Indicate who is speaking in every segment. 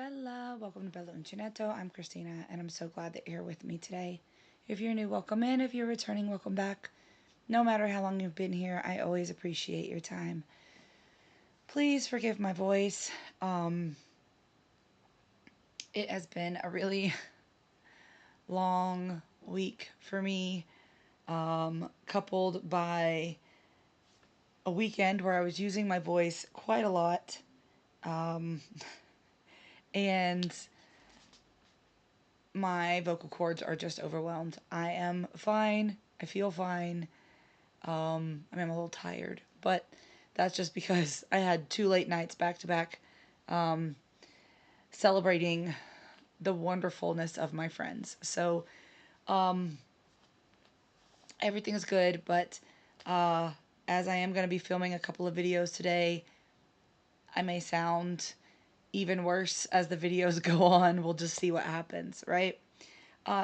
Speaker 1: Bella. Welcome to Bella Uncinetto. I'm Christina, and I'm so glad that you're here with me today. If you're new, welcome in. If you're returning, welcome back. No matter how long you've been here, I always appreciate your time. Please forgive my voice. It has been a really long week for me, coupled by a weekend where I was using my voice quite a lot. And my vocal cords are just overwhelmed. I am fine. I feel fine. I mean, I'm a little tired, but that's just because I had 2 late nights back to back, celebrating the wonderfulness of my friends. So, everything is good, but as I am going to be filming a couple of videos today, I may sound even worse as the videos go on. We'll just see what happens, right?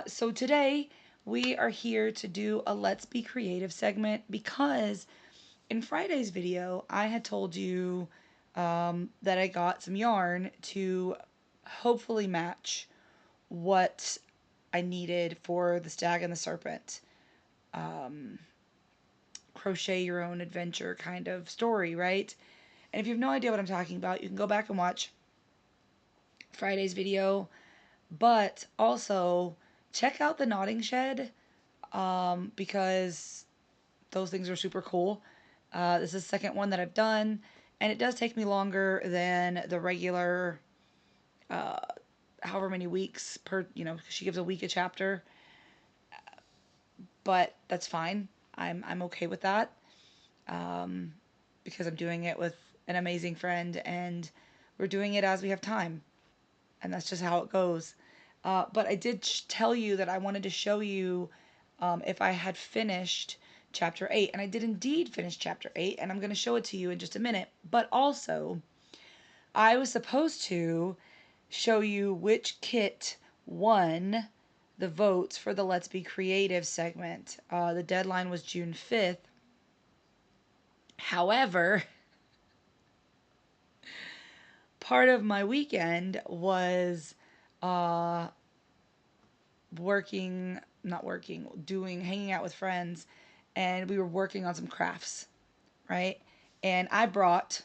Speaker 1: So today we are here to do a Let's Be Creative segment because in Friday's video, I had told you that I got some yarn to hopefully match what I needed for the Stag and the Serpent crochet your own adventure kind of story, right? And if you have no idea what I'm talking about, you can go back and watch Friday's video, but also check out the knotting shed because those things are super cool. This is the second one that I've done, and it does take me longer than the regular, however many weeks per, she gives a week a chapter, but that's fine. I'm okay with that, because I'm doing it with an amazing friend, and we're doing it as we have time, and that's just how it goes. But I did tell you that I wanted to show you if I had finished chapter 8, and I did indeed finish chapter 8, and I'm going to show it to you in just a minute. But also, I was supposed to show you which kit won the votes for the Let's Be Creative segment. The deadline was June 5th. However, part of my weekend was hanging out with friends, and we were working on some crafts, right? And I brought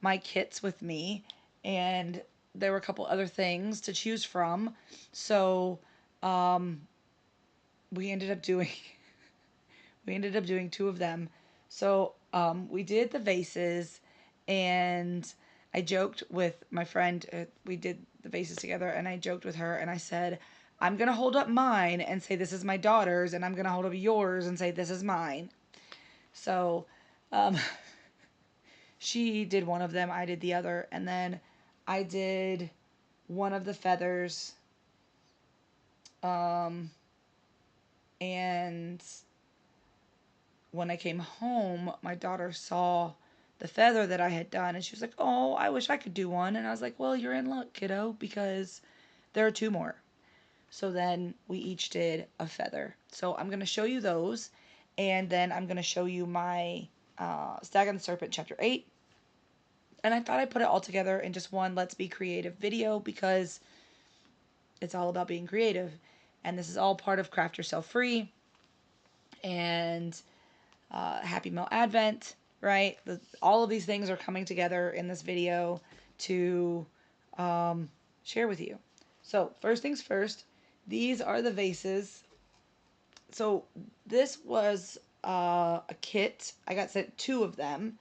Speaker 1: my kits with me, and there were a couple other things to choose from. So, we ended up doing two of them. So, we did the vases, and I joked with my friend. We did the vases together, and I joked with her, and I said, I'm going to hold up mine and say, this is my daughter's, and I'm going to hold up yours and say, this is mine. So, she did one of them, I did the other, and then I did one of the feathers. And when I came home, my daughter saw the feather that I had done, and she was like, oh, I wish I could do one. And I was like, well, you're in luck, kiddo, because there are 2 more. So then we each did a feather. So I'm going to show you those, and then I'm going to show you my Stag and Serpent chapter 8. And I thought I'd put it all together in just one Let's Be Creative video because it's all about being creative. And this is all part of Craft Yourself Free and Happy Mail Advent, right? All of these things are coming together in this video to share with you. So first things first, these are the vases. So this was a kit. I got sent 2 of them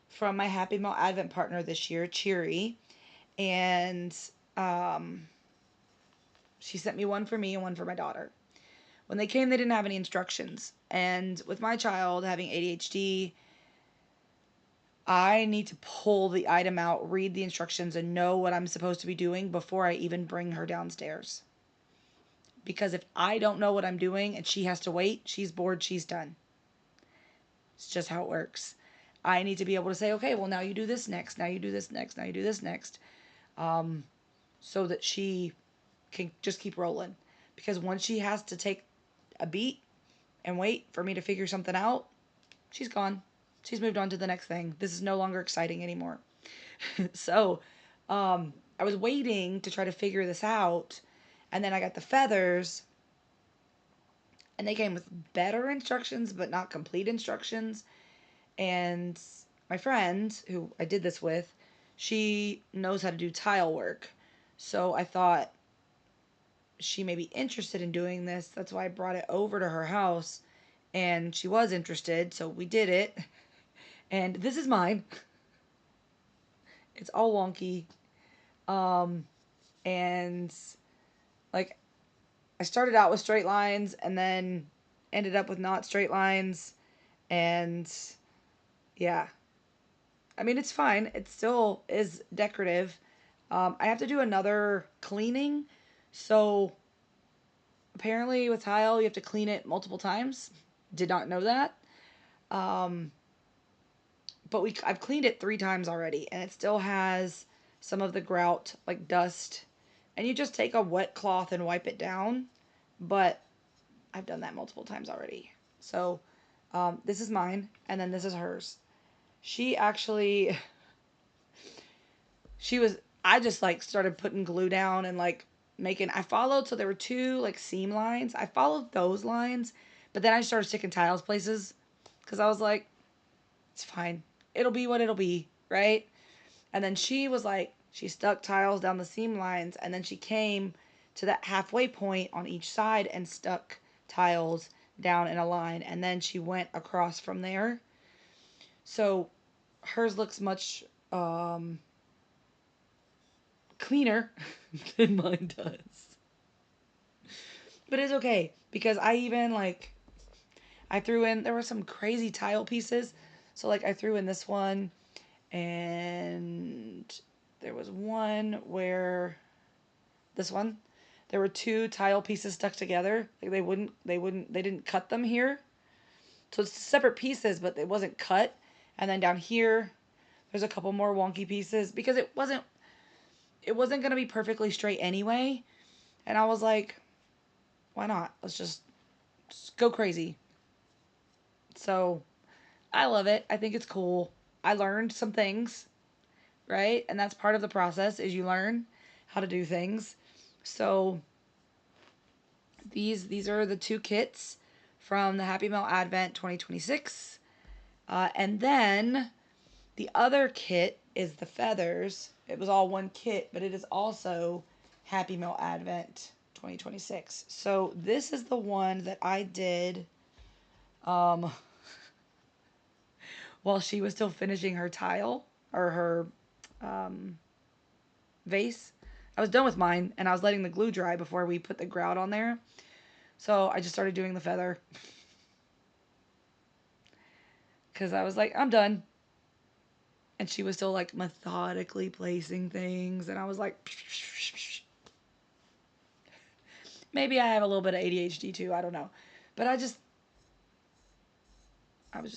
Speaker 1: from my Happy Mail Advent partner this year, Cheery. And she sent me one for me and one for my daughter. When they came, they didn't have any instructions. And with my child having ADHD, I need to pull the item out, read the instructions, and know what I'm supposed to be doing before I even bring her downstairs. Because if I don't know what I'm doing and she has to wait, she's bored, she's done. It's just how it works. I need to be able to say, okay, well, now you do this next, now you do this next, now you do this next. So that she can just keep rolling. Because once she has to take a beat and wait for me to figure something out, she's gone. She's moved on to the next thing. This is no longer exciting anymore. So, I was waiting to try to figure this out, and then I got the feathers, and they came with better instructions, but not complete instructions. And my friend, who I did this with, she knows how to do tile work. So I thought she may be interested in doing this. That's why I brought it over to her house. And she was interested, so we did it. And this is mine. It's all wonky. Um, and like I started out with straight lines and then ended up with not straight lines. And yeah, I mean, it's fine. It still is decorative. I have to do another cleaning. So apparently with tile, you have to clean it multiple times. Did not know that. Um, but I've cleaned it 3 times already, and it still has some of the grout, like dust. And you just take a wet cloth and wipe it down. But I've done that multiple times already. So this is mine, and then this is hers. She actually, she was, I just like started putting glue down and like making, I followed, so there were 2 like seam lines. I followed those lines, but then I started sticking tiles places because I was like, it's fine. It'll be what it'll be, right? And then she was like, she stuck tiles down the seam lines, and then she came to that halfway point on each side and stuck tiles down in a line, and then she went across from there. So hers looks much cleaner than mine does. But it's okay because I even like I threw in there were some crazy tile pieces. So like I threw in this one, and there was one where this one there were 2 tile pieces stuck together. Like they didn't cut them here. So it's separate pieces, but it wasn't cut. And then down here there's a couple more wonky pieces because it wasn't going to be perfectly straight anyway. And I was like, why not? Let's just go crazy. So I love it. I think it's cool. I learned some things, right? And that's part of the process is you learn how to do things. So these are the 2 kits from the Happy Mail Advent 2026. And then the other kit is the feathers. It was all one kit, but it is also Happy Mail Advent 2026. So this is the one that I did um, while she was still finishing her tile or her um, vase. I was done with mine, and I was letting the glue dry before we put the grout on there. So I just started doing the feather. Because I was like, I'm done. And she was still like methodically placing things. And I was like, maybe I have a little bit of ADHD too. I don't know. But I was just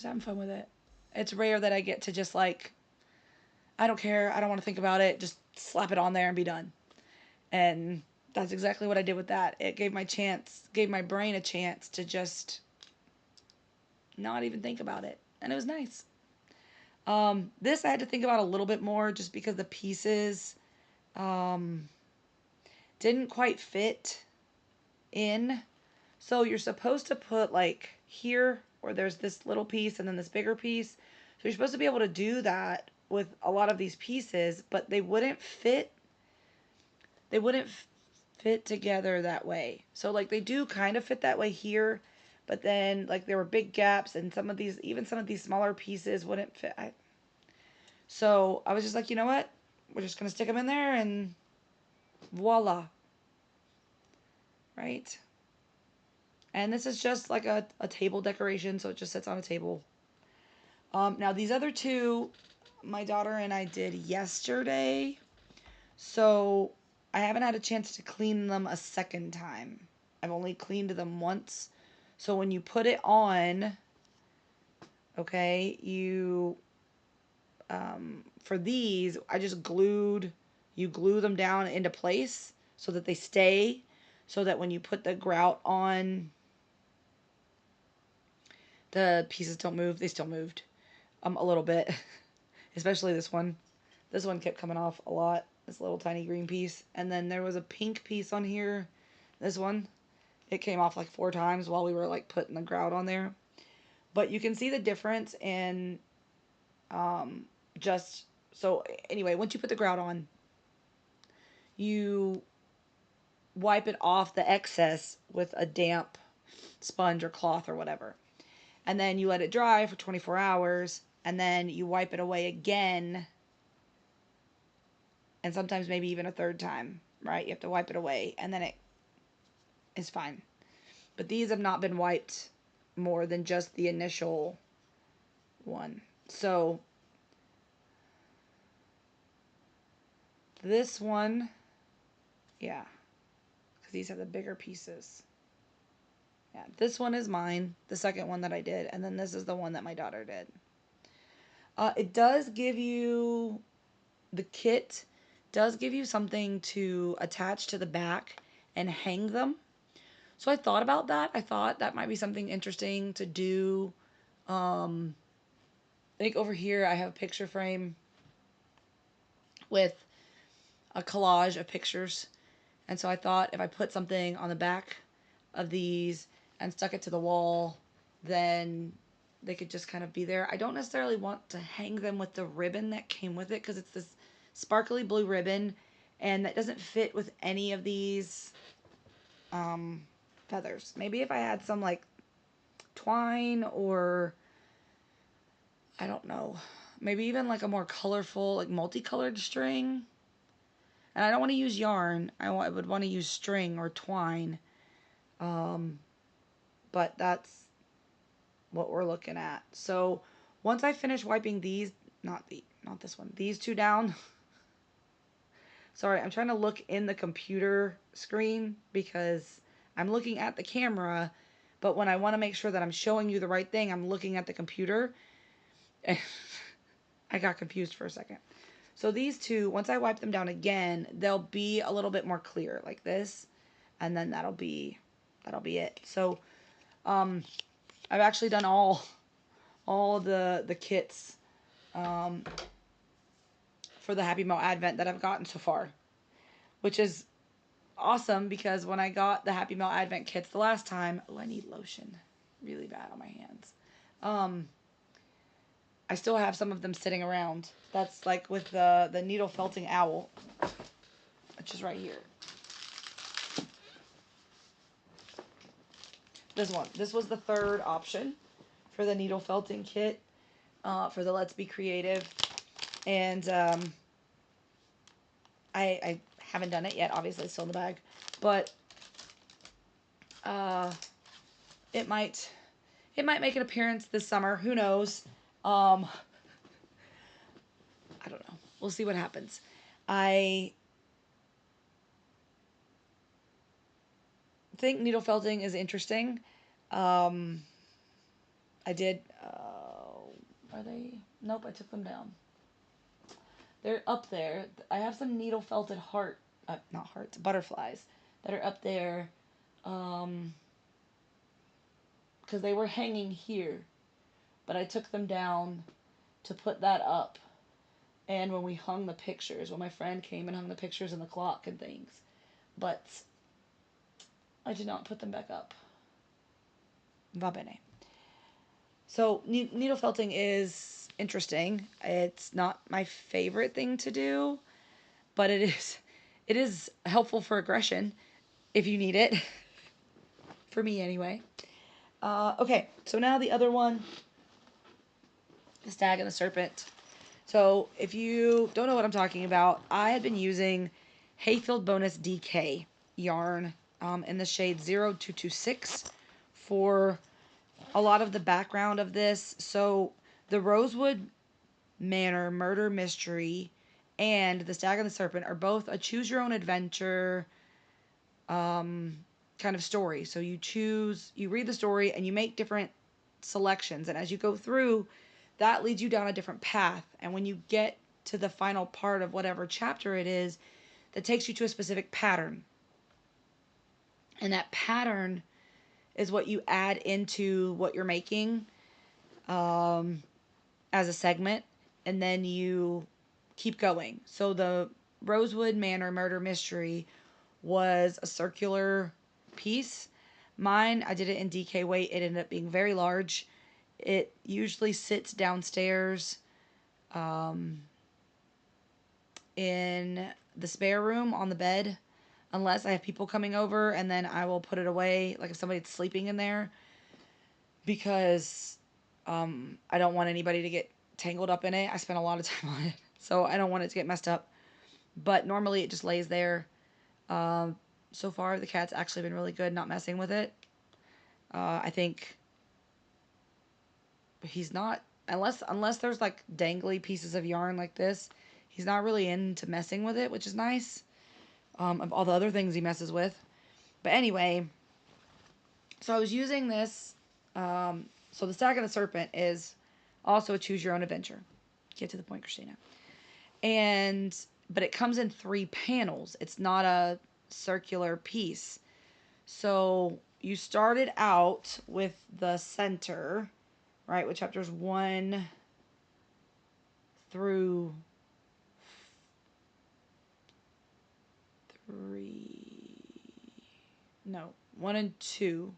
Speaker 1: having fun with it. It's rare that I get to just like, I don't care. I don't want to think about it. Just slap it on there and be done. And that's exactly what I did with that. It gave my brain a chance to just not even think about it. And it was nice. This I had to think about a little bit more just because the pieces um, didn't quite fit in. So you're supposed to put like here, or there's this little piece and then this bigger piece. So you're supposed to be able to do that with a lot of these pieces, but they wouldn't fit. They wouldn't fit together that way. So like they do kind of fit that way here, but then like there were big gaps, and even some of these smaller pieces wouldn't fit. So I was just like, you know what? We're just gonna stick them in there and voila, right? And this is just like a table decoration, so it just sits on a table. Now these other 2, my daughter and I did yesterday, so I haven't had a chance to clean them a second time. I've only cleaned them once. So when you put it on, okay, for these, you glue them down into place so that they stay, so that when you put the grout on, the pieces don't move. They still moved a little bit, especially this one. This one kept coming off a lot. this little tiny green piece. And then there was a pink piece on here. This one, it came off like 4 times while we were like putting the grout on there. But you can see the difference in just, so anyway, once you put the grout on, you wipe it off the excess with a damp sponge or cloth or whatever. And then you let it dry for 24 hours, and then you wipe it away again, and sometimes maybe even a third time, right? You have to wipe it away, and then it is fine. But these have not been wiped more than just the initial one. So this one, yeah, because these have the bigger pieces. Yeah, this one is mine, the second one that I did, and then this is the one that my daughter did. It does give you, the kit does give you something to attach to the back and hang them. So I thought about that. I thought that might be something interesting to do. I think over here I have a picture frame with a collage of pictures. And so I thought if I put something on the back of these and stuck it to the wall, then they could just kind of be there. I don't necessarily want to hang them with the ribbon that came with it because it's this sparkly blue ribbon and that doesn't fit with any of these feathers. Maybe if I had some like twine or I don't know, maybe even like a more colorful, like multicolored string. And I don't want to use yarn. I would want to use string or twine. But that's what we're looking at. So once I finish wiping these, not this one, these two down. Sorry, I'm trying to look in the computer screen because I'm looking at the camera, but when I want to make sure that I'm showing you the right thing, I'm looking at the computer. I got confused for a second. So these two, once I wipe them down again, they'll be a little bit more clear like this, and then that'll be it. So I've actually done all the kits for the Happy Mail Advent that I've gotten so far, which is awesome because when I got the Happy Mail Advent kits the last time, oh, I need lotion really bad on my hands. I still have some of them sitting around. That's like with the needle felting owl, which is right here. This one. This was the third option for the needle felting kit for the Let's Be Creative. And I haven't done it yet. Obviously, it's still in the bag. But it might make an appearance this summer. Who knows? I don't know. We'll see what happens. I think needle felting is interesting. I did, are they? Nope, I took them down. They're up there. I have some needle felted not hearts, butterflies that are up there, because they were hanging here, but I took them down to put that up. And when we hung the pictures, when my friend came and hung the pictures and the clock and things, but I did not put them back up. Va bene. So needle felting is interesting. It's not my favorite thing to do, but it is helpful for aggression if you need it. For me anyway. Okay, so now the other one, the Stag and the Serpent. So if you don't know what I'm talking about, I had been using Hayfield Bonus DK yarn in the shade 0226 for a lot of the background of this. So the Rosewood Manor Murder Mystery and the Stag and the Serpent are both a choose your own adventure kind of story. So you read the story and you make different selections, and as you go through, that leads you down a different path. And when you get to the final part of whatever chapter it is, that takes you to a specific pattern. And that pattern is what you add into what you're making as a segment, and then you keep going. So the Rosewood Manor Murder Mystery was a circular piece. Mine, I did it in DK weight. It ended up being very large. It usually sits downstairs in the spare room on the bed, unless I have people coming over, and then I will put it away, like if somebody's sleeping in there, because I don't want anybody to get tangled up in it. I spent a lot of time on it, so I don't want it to get messed up. But normally it just lays there. So far, the cat's actually been really good not messing with it. I think he's not, unless there's like dangly pieces of yarn like this, he's not really into messing with it, which is nice. Of all the other things he messes with. But anyway, so I was using this. So the Stag and the Serpent is also a choose your own adventure. Get to the point, Christina. But it comes in 3 panels. It's not a circular piece. So you started out with the center, right, with chapters 1 through 3. No, 1 and 2.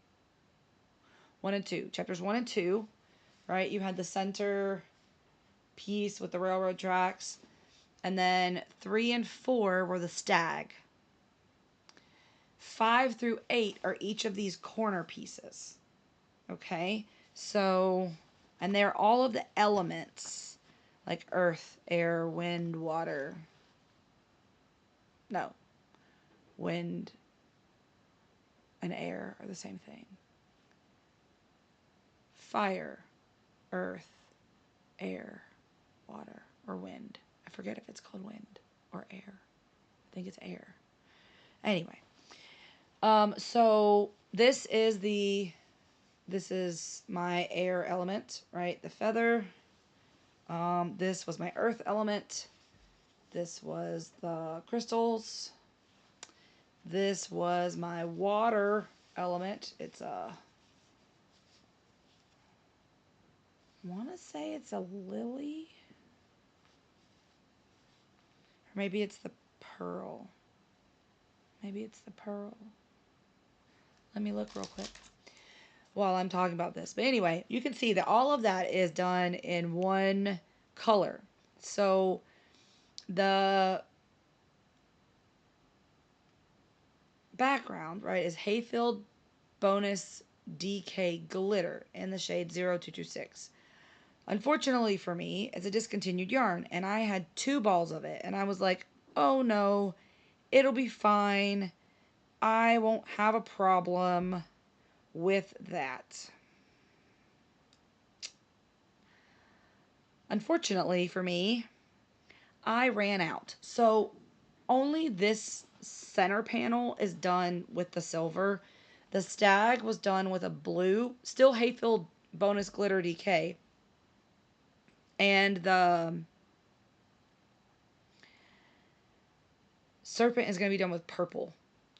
Speaker 1: 1 and 2. Chapters 1 and 2, right? You had the center piece with the railroad tracks. And then 3 and 4 were the stag. 5 through 8 are each of these corner pieces. Okay? So, and they're all of the elements, like earth, air, wind, water. No. Wind and air are the same thing. Fire, earth, air, water, or wind. I forget if it's called wind or air. I think it's air. Anyway. So this is my air element, right? The feather. This was my earth element. This was the crystals. This was my water element. It's I want to say it's a lily. Or maybe it's the pearl. Maybe it's the pearl. Let me look real quick while I'm talking about this. But anyway, you can see that all of that is done in one color. So the background, right, is Hayfield Bonus DK Glitter in the shade 0226. Unfortunately for me, it's a discontinued yarn, and I had 2 balls of it, and I was like, oh no, it'll be fine. I won't have a problem with that. Unfortunately for me, I ran out. So only this center panel is done with the silver. The stag was done with a blue, still Hayfield Bonus Glitter DK. And the serpent is going to be done with purple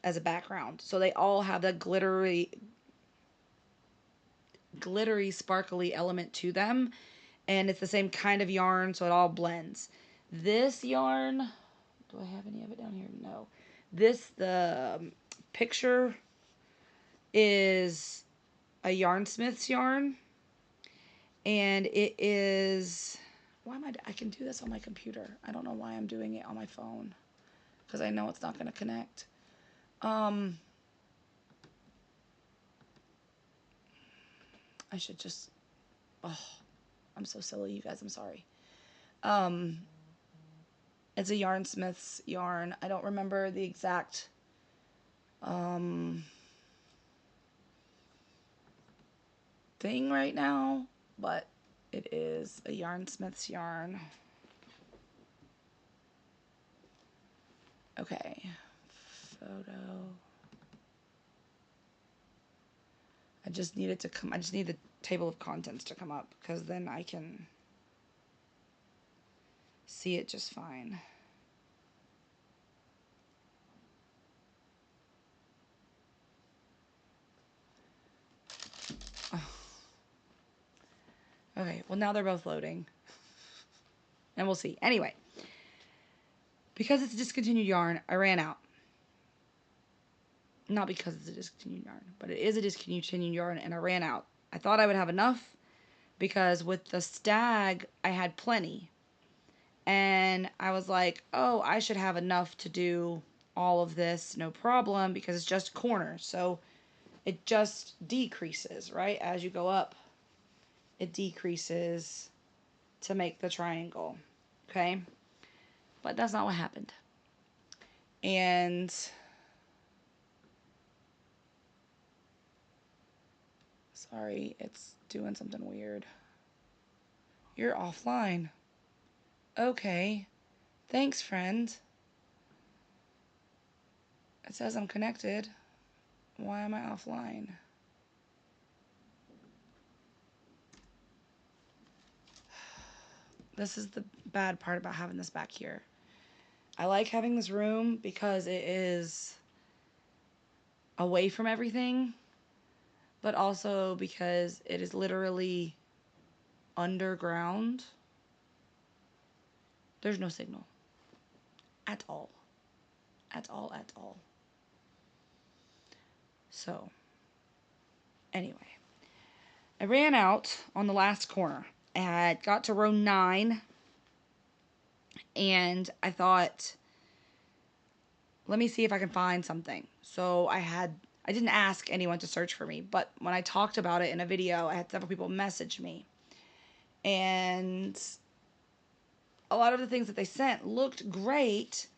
Speaker 1: as a background. So they all have the glittery, sparkly element to them. And it's the same kind of yarn, so it all blends. This yarn, do I have any of it down here? No. The picture is a Yarnsmith's yarn. And it is, I can do this on my computer. I don't know why I'm doing it on my phone. Because I know it's not going to connect. I should just, I'm so silly, you guys. I'm sorry. It's a Yarnsmith's yarn. I don't remember the exact thing right now, but it is a Yarnsmith's yarn. Okay, photo. I just need it to come. I just need the table of contents to come up, because then I can see it just fine. Oh. Okay, well now they're both loading. And we'll see. Anyway, Because it's a discontinued yarn, I ran out. Not because it's a discontinued yarn, but it is a discontinued yarn, and I ran out. I thought I would have enough because with the Stag, I had plenty. And I was like, oh, I should have enough to do all of this, no problem, because it's just corners. So it just decreases, right? As you go up, it decreases to make the triangle, okay? But that's not what happened. And sorry, it's doing something weird. You're offline. Okay. Thanks, friend. It says I'm connected. Why am I offline? This is the bad part about having this back here. I like having this room because it is away from everything, but also because it is literally underground. There's no signal. At all. At all, at all. So, anyway. I ran out on the last corner. I had got to row 9, and I thought, let me see if I can find something. So I didn't ask anyone to search for me, but when I talked about it in a video, I had several people message me. And a lot of the things that they sent looked great,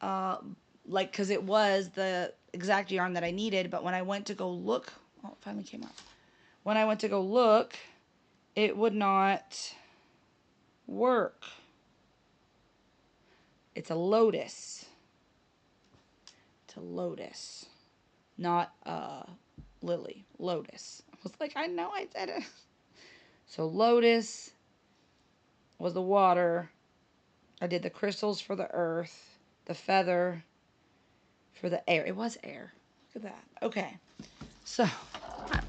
Speaker 1: like, because it was the exact yarn that I needed, but when I went to go look, oh, it finally came up. When I went to go look, it would not work. It's a lotus. It's a lotus, not a lily. Lotus. I was like, I know I did it. So lotus was the water. I did the crystals for the earth, the feather for the air. It was air. Look at that. Okay. So, I'm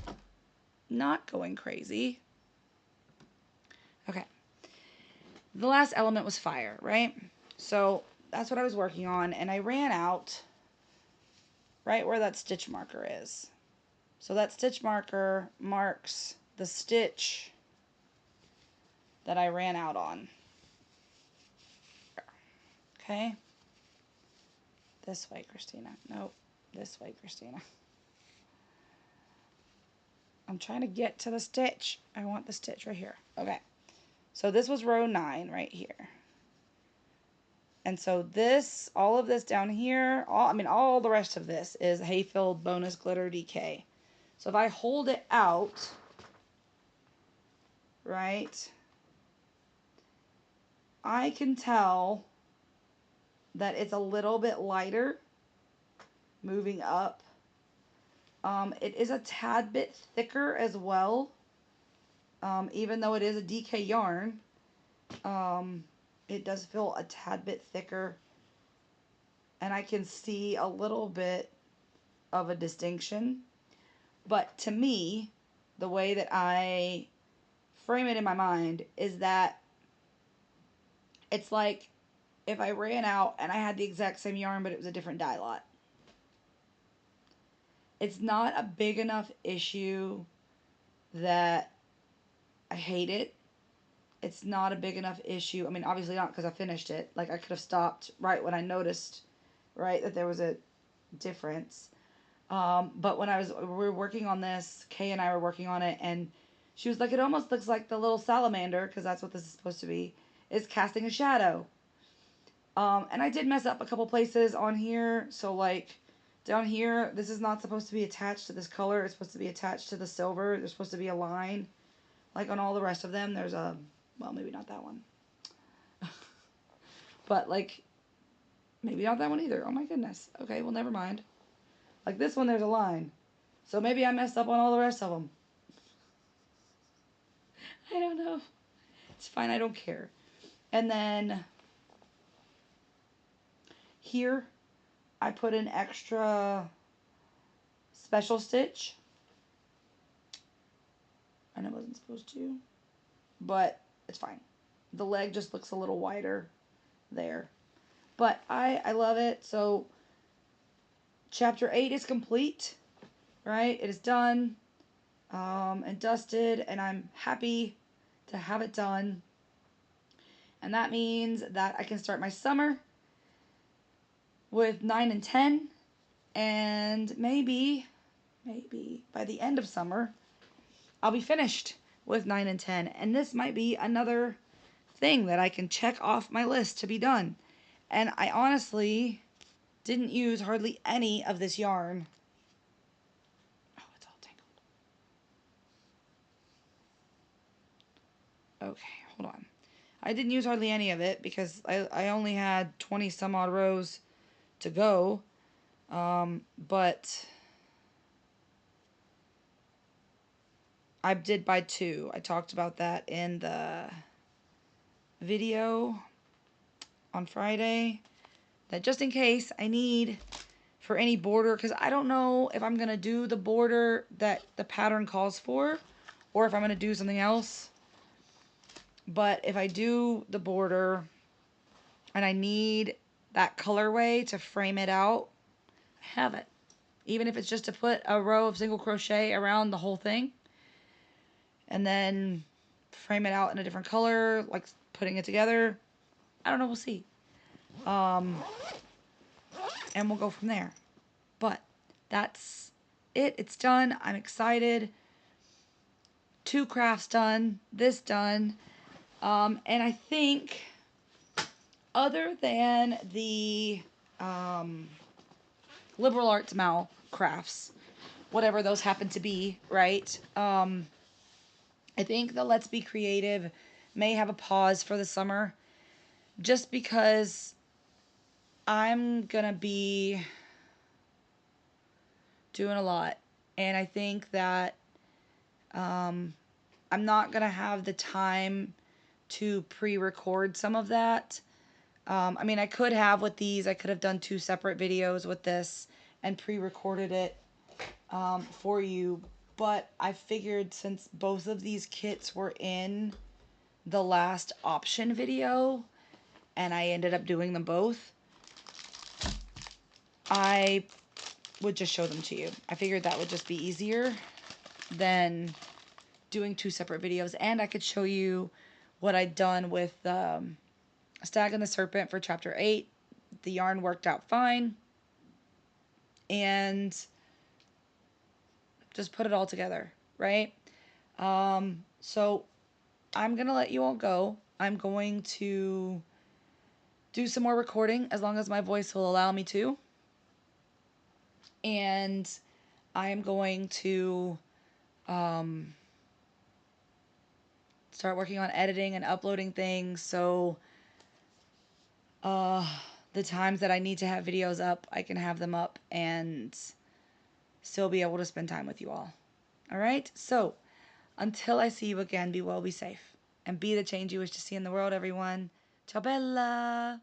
Speaker 1: not going crazy. Okay. The last element was fire, right? So, that's what I was working on, and I ran out right where that stitch marker is. So that stitch marker marks the stitch that I ran out on. Okay? This way, Christina. Nope. This way, Christina. I'm trying to get to the stitch. I want the stitch right here. Okay. So this was row 9 right here. And so this, all of this down here, all the rest of this is hay-filled bonus glitter DK. So if I hold it out, right, I can tell that it's a little bit lighter moving up. It is a tad bit thicker as well. Even though it is a DK yarn, it does feel a tad bit thicker. And I can see a little bit of a distinction. But to me, the way that I frame it in my mind is that it's like if I ran out and I had the exact same yarn, but it was a different dye lot. It's not a big enough issue that I hate it. It's not a big enough issue. I mean, obviously not because I finished it. Like, I could have stopped right when I noticed, right, that there was a difference. But when we were working on this, Kay and I were working on it, and she was like, it almost looks like the little salamander, because that's what this is supposed to be, is casting a shadow. And I did mess up a couple places on here. So, like, down here, this is not supposed to be attached to this color. It's supposed to be attached to the silver. There's supposed to be a line. Like, on all the rest of them, there's a, well, maybe not that one. But, like, maybe not that one either. Oh, my goodness. Okay, well, never mind. Like, this one, there's a line. So maybe I messed up on all the rest of them. I don't know. It's fine. I don't care. And then here, I put an extra special stitch. And I wasn't supposed to. But it's fine. The leg just looks a little wider there. But I love it. So chapter 8 is complete, right? It is done and dusted, and I'm happy to have it done. And that means that I can start my summer with 9 and 10, and maybe by the end of summer, I'll be finished with 9 and 10. And this might be another thing that I can check off my list to be done. And I honestly didn't use hardly any of this yarn. Oh, it's all tangled. Okay, hold on. I didn't use hardly any of it because I only had 20 some odd rows to go. But I did buy 2. I talked about that in the video on Friday. That just in case I need for any border, because I don't know if I'm going to do the border that the pattern calls for or if I'm going to do something else. But if I do the border and I need that colorway to frame it out, I have it. Even if it's just to put a row of single crochet around the whole thing and then frame it out in a different color, like putting it together. I don't know, we'll see. And we'll go from there. But that's it. It's done. I'm excited. 2 crafts done. This done. And I think other than the liberal arts Mal crafts, whatever those happen to be, right? I think the Let's Be Creative may have a pause for the summer just because I'm going to be doing a lot. And I think that I'm not going to have the time to pre-record some of that. I mean, I could have with these. I could have done 2 separate videos with this and pre-recorded it for you. But I figured since both of these kits were in the last option video and I ended up doing them both, I would just show them to you. I figured that would just be easier than doing 2 separate videos. And I could show you what I'd done with Stag and the Serpent for chapter 8. The yarn worked out fine. And just put it all together, right? So I'm going to let you all go. I'm going to do some more recording as long as my voice will allow me to. And I am going to start working on editing and uploading things, so the times that I need to have videos up, I can have them up and still be able to spend time with you all. All right? So until I see you again, be well, be safe, and be the change you wish to see in the world, everyone. Ciao bella!